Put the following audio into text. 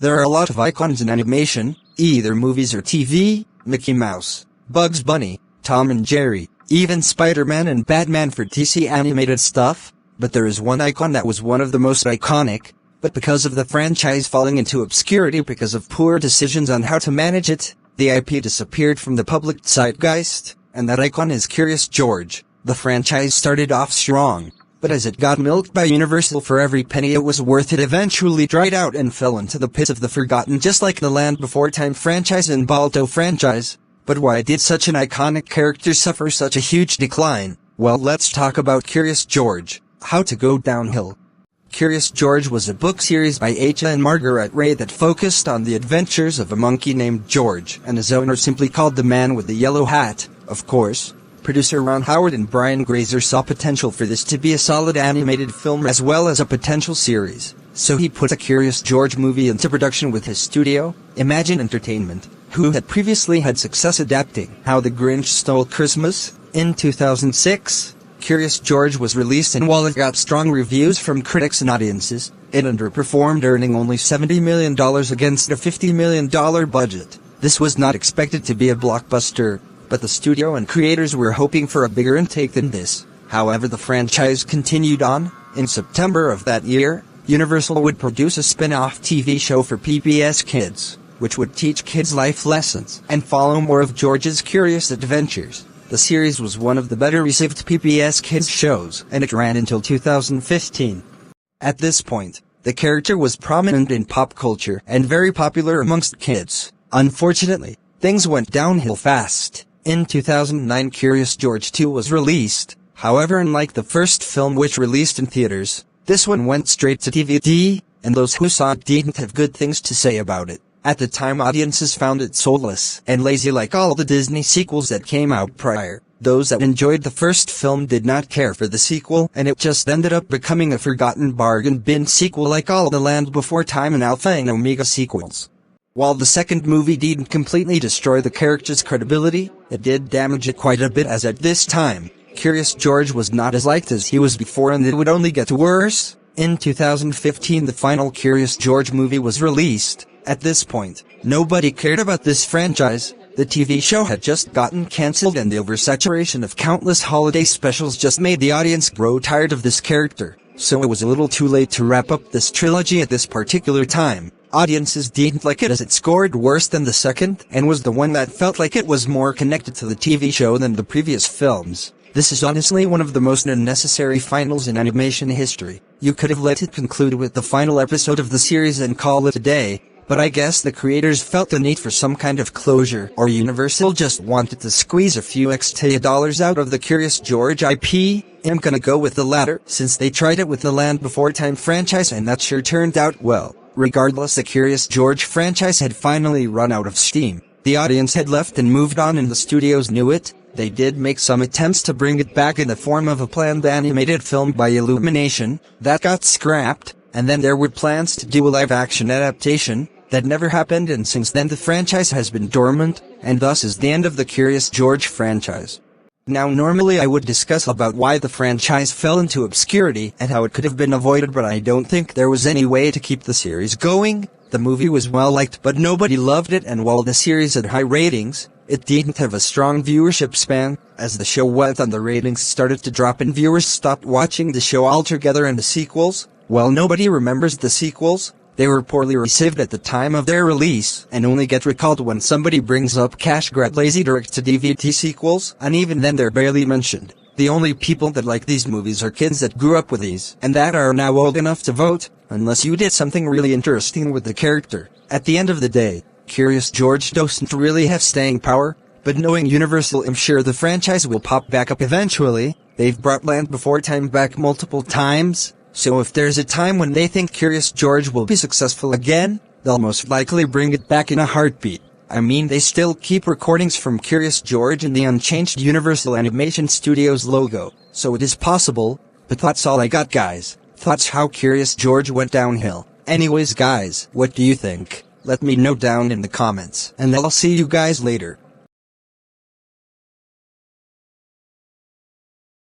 There are a lot of icons in animation, either movies or TV, Mickey Mouse, Bugs Bunny, Tom and Jerry, even Spider-Man and Batman for DC animated stuff, but there is one icon that was one of the most iconic, but because of the franchise falling into obscurity because of poor decisions on how to manage it, the IP disappeared from the public zeitgeist, and that icon is Curious George. The franchise started off strong, but as it got milked by Universal for every penny it was worth, it eventually dried out and fell into the pits of the forgotten, just like the Land Before Time franchise and Balto franchise. But why did such an iconic character suffer such a huge decline? Well, let's talk about Curious George, How to Go Downhill. Curious George was a book series by H. and Margaret Ray that focused on the adventures of a monkey named George, and his owner simply called the man with the yellow hat. Of course, producer Ron Howard and Brian Grazer saw potential for this to be a solid animated film as well as a potential series, so he put a Curious George movie into production with his studio, Imagine Entertainment, who had previously had success adapting How the Grinch Stole Christmas. In 2006, Curious George was released, and while it got strong reviews from critics and audiences, it underperformed, earning only $70 million against a $50 million budget. This was not expected to be a blockbuster, but the studio and creators were hoping for a bigger intake than this. However, the franchise continued on. In September of that year, Universal would produce a spin-off TV show for PBS Kids, which would teach kids life lessons and follow more of George's curious adventures. The series was one of the better received PBS Kids shows, and it ran until 2015. At this point, the character was prominent in pop culture and very popular amongst kids. Unfortunately, things went downhill fast. In 2009, Curious George 2 was released. However, unlike the first film, which released in theaters, this one went straight to DVD, and those who saw it didn't have good things to say about it. At the time, audiences found it soulless and lazy like all the Disney sequels that came out prior. Those that enjoyed the first film did not care for the sequel, and it just ended up becoming a forgotten bargain bin sequel like all the Land Before Time and Alpha and Omega sequels. While the second movie didn't completely destroy the character's credibility, it did damage it quite a bit, as at this time, Curious George was not as liked as he was before, and it would only get worse. In 2015, the final Curious George movie was released. At this point, nobody cared about this franchise. The TV show had just gotten cancelled, and the oversaturation of countless holiday specials just made the audience grow tired of this character. So it was a little too late to wrap up this trilogy at this particular time. Audiences didn't like it as it scored worse than the second, and was the one that felt like it was more connected to the TV show than the previous films. This is honestly one of the most unnecessary finals in animation history. You could have let it conclude with the final episode of the series and call it a day, but I guess the creators felt the need for some kind of closure, or Universal just wanted to squeeze a few extra dollars out of the Curious George IP. I'm gonna go with the latter, since they tried it with the Land Before Time franchise and that sure turned out well. Regardless, the Curious George franchise had finally run out of steam. The audience had left and moved on, and the studios knew it. They did make some attempts to bring it back in the form of a planned animated film by Illumination. That got scrapped, and then there were plans to do a live-action adaptation. That never happened, and since then the franchise has been dormant, and thus is the end of the Curious George franchise. Now, normally I would discuss about why the franchise fell into obscurity and how it could have been avoided, but I don't think there was any way to keep the series going. The movie was well liked, but nobody loved it, and while the series had high ratings, it didn't have a strong viewership span. As the show went on, the ratings started to drop and viewers stopped watching the show altogether, and the sequels, well, nobody remembers the sequels. They were poorly received at the time of their release, and only get recalled when somebody brings up cash grab lazy direct-to-DVD sequels, and even then they're barely mentioned. The only people that like these movies are kids that grew up with these, and that are now old enough to vote, unless you did something really interesting with the character. At the end of the day, Curious George doesn't really have staying power, but knowing Universal, I'm sure the franchise will pop back up eventually. They've brought Land Before Time back multiple times. So if there's a time when they think Curious George will be successful again, they'll most likely bring it back in a heartbeat. I mean, they still keep recordings from Curious George in the unchanged Universal Animation Studios logo, so it is possible. But that's all I got, guys. Thoughts how Curious George went downhill. Anyways, guys, what do you think? Let me know down in the comments, and I'll see you guys later.